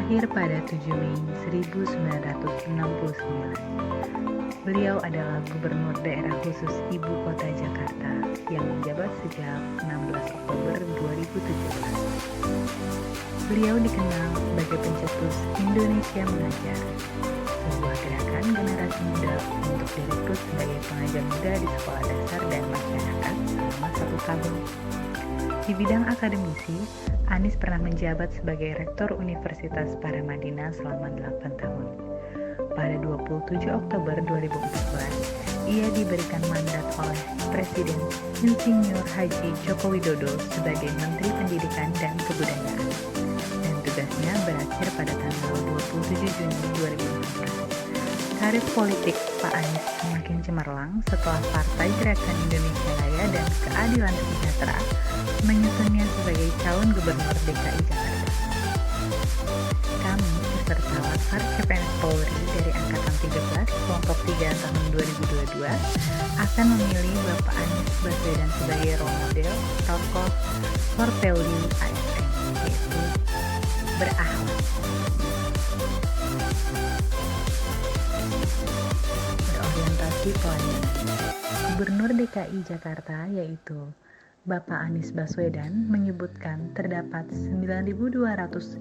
Lahir pada 7 Mei 1969. Beliau adalah Gubernur Daerah Khusus Ibu Kota Jakarta yang menjabat sejak 16 Oktober 2017. Beliau dikenal sebagai pencetus Indonesia Mengajar, sebuah gerakan generasi muda untuk direkrut sebagai pengajar muda di sekolah dasar dan masyarakat selama 1 tahun. Di bidang akademisi, Anies pernah menjabat sebagai Rektor Universitas Paramadina selama 8 tahun. Pada 27 Oktober 2014, ia diberikan mandat oleh Presiden Insinyur Haji Joko Widodo sebagai Menteri Pendidikan dan Kebudayaan, dan tugasnya berakhir pada tanggal 27 Juni 2016. Karir politik Pak Anies semakin cemerlang setelah Partai Gerakan Indonesia Raya dan Keadilan Sejahtera menyusunnya sebagai calon Gubernur DKI Jakarta. Kami beserta Laskar CPNS Polri dari Angkatan 13 Kelompok 3 tahun 2022 akan memilih Bapak Anies Baswedan sebagai role model tokoh core value ASN, yaitu berakhlak, berorientasi pelayanan. Gubernur DKI Jakarta yaitu Bapak Anies Baswedan menyebutkan terdapat 9.250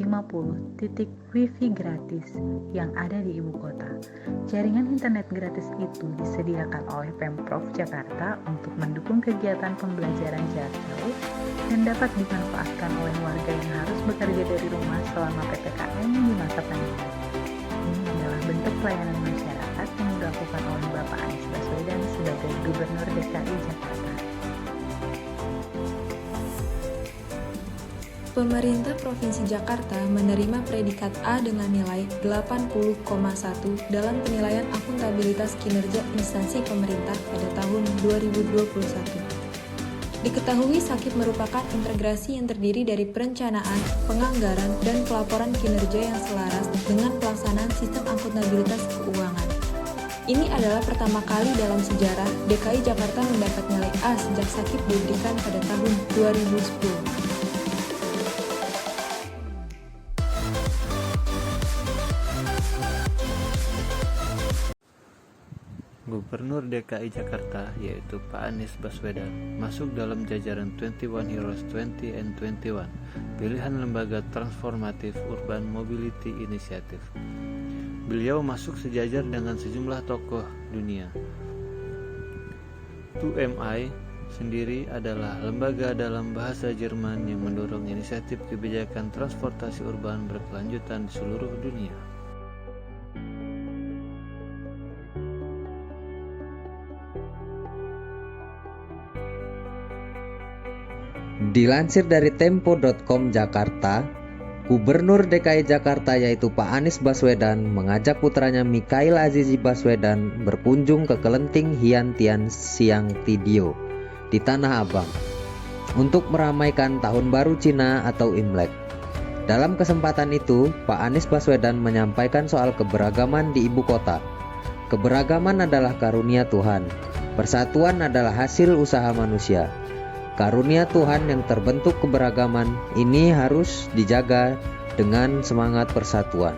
titik wifi gratis yang ada di ibu kota. Jaringan internet gratis itu disediakan oleh Pemprov Jakarta untuk mendukung kegiatan pembelajaran jarak jauh dan dapat dimanfaatkan oleh warga yang harus bekerja dari rumah selama PPKM di masa pandemi. Ini adalah bentuk pelayanan masyarakat yang dilakukan oleh Bapak Anies Baswedan sebagai Gubernur DKI Jakarta. Pemerintah Provinsi Jakarta menerima predikat A dengan nilai 80,1 dalam penilaian akuntabilitas kinerja instansi pemerintah pada tahun 2021. Diketahui SAKIP merupakan integrasi yang terdiri dari perencanaan, penganggaran, dan pelaporan kinerja yang selaras dengan pelaksanaan sistem akuntabilitas keuangan. Ini adalah pertama kali dalam sejarah DKI Jakarta mendapat nilai A sejak SAKIP diberikan pada tahun 2010. Gubernur DKI Jakarta yaitu Pak Anies Baswedan masuk dalam jajaran 21 Heroes 20 and 21, pilihan lembaga transformatif Urban Mobility Initiative. Beliau masuk sejajar dengan sejumlah tokoh dunia. 2MI sendiri adalah lembaga dalam bahasa Jerman yang mendorong inisiatif kebijakan transportasi urban berkelanjutan di seluruh dunia. Dilansir dari Tempo.com Jakarta, Gubernur DKI Jakarta yaitu Pak Anies Baswedan mengajak putranya Mikhail Azizi Baswedan berkunjung ke Kelenteng Hiantian Siang Tidio di Tanah Abang untuk meramaikan Tahun Baru Cina atau Imlek. Dalam kesempatan itu, Pak Anies Baswedan menyampaikan soal keberagaman di ibu kota. Keberagaman adalah karunia Tuhan. Persatuan adalah hasil usaha manusia. Karunia Tuhan yang terbentuk keberagaman ini harus dijaga dengan semangat persatuan.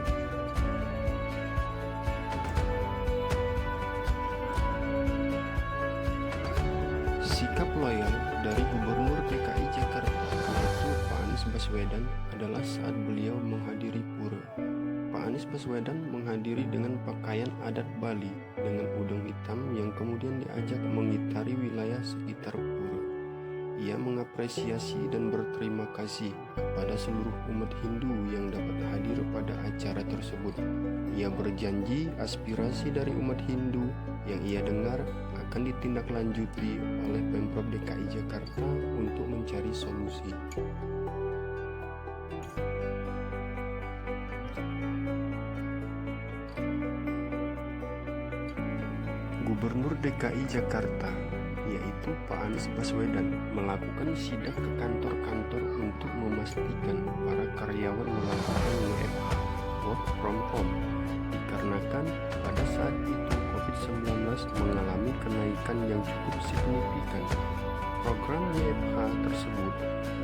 Sikap loyal dari Gubernur DKI Jakarta yaitu Pak Anies Baswedan adalah saat beliau menghadiri pura. Pak Anies Baswedan menghadiri dengan pakaian adat Bali dengan udeng hitam yang kemudian diajak mengitari wilayah sekitar pura. Ia mengapresiasi dan berterima kasih kepada seluruh umat Hindu yang dapat hadir pada acara tersebut. Ia berjanji aspirasi dari umat Hindu yang ia dengar akan ditindaklanjuti oleh Pemprov DKI Jakarta untuk mencari solusi. Gubernur DKI Jakarta yaitu Pak Anies Baswedan melakukan sidak ke kantor-kantor untuk memastikan para karyawan melakukan WFH (Work from Home) dikarenakan pada saat itu COVID-19 mengalami kenaikan yang cukup signifikan. Program WFH tersebut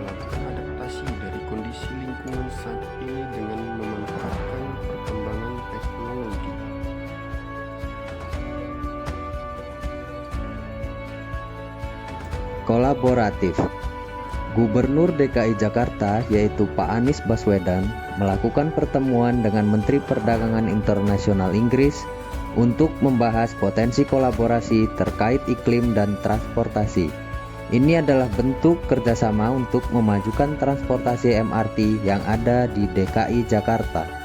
melakukan adaptasi dari kondisi lingkungan saat ini dengan memanfaatkan kolaboratif. Gubernur DKI Jakarta yaitu Pak Anies Baswedan melakukan pertemuan dengan Menteri Perdagangan Internasional Inggris untuk membahas potensi kolaborasi terkait iklim dan transportasi. Ini adalah bentuk kerjasama untuk memajukan transportasi MRT yang ada di DKI Jakarta.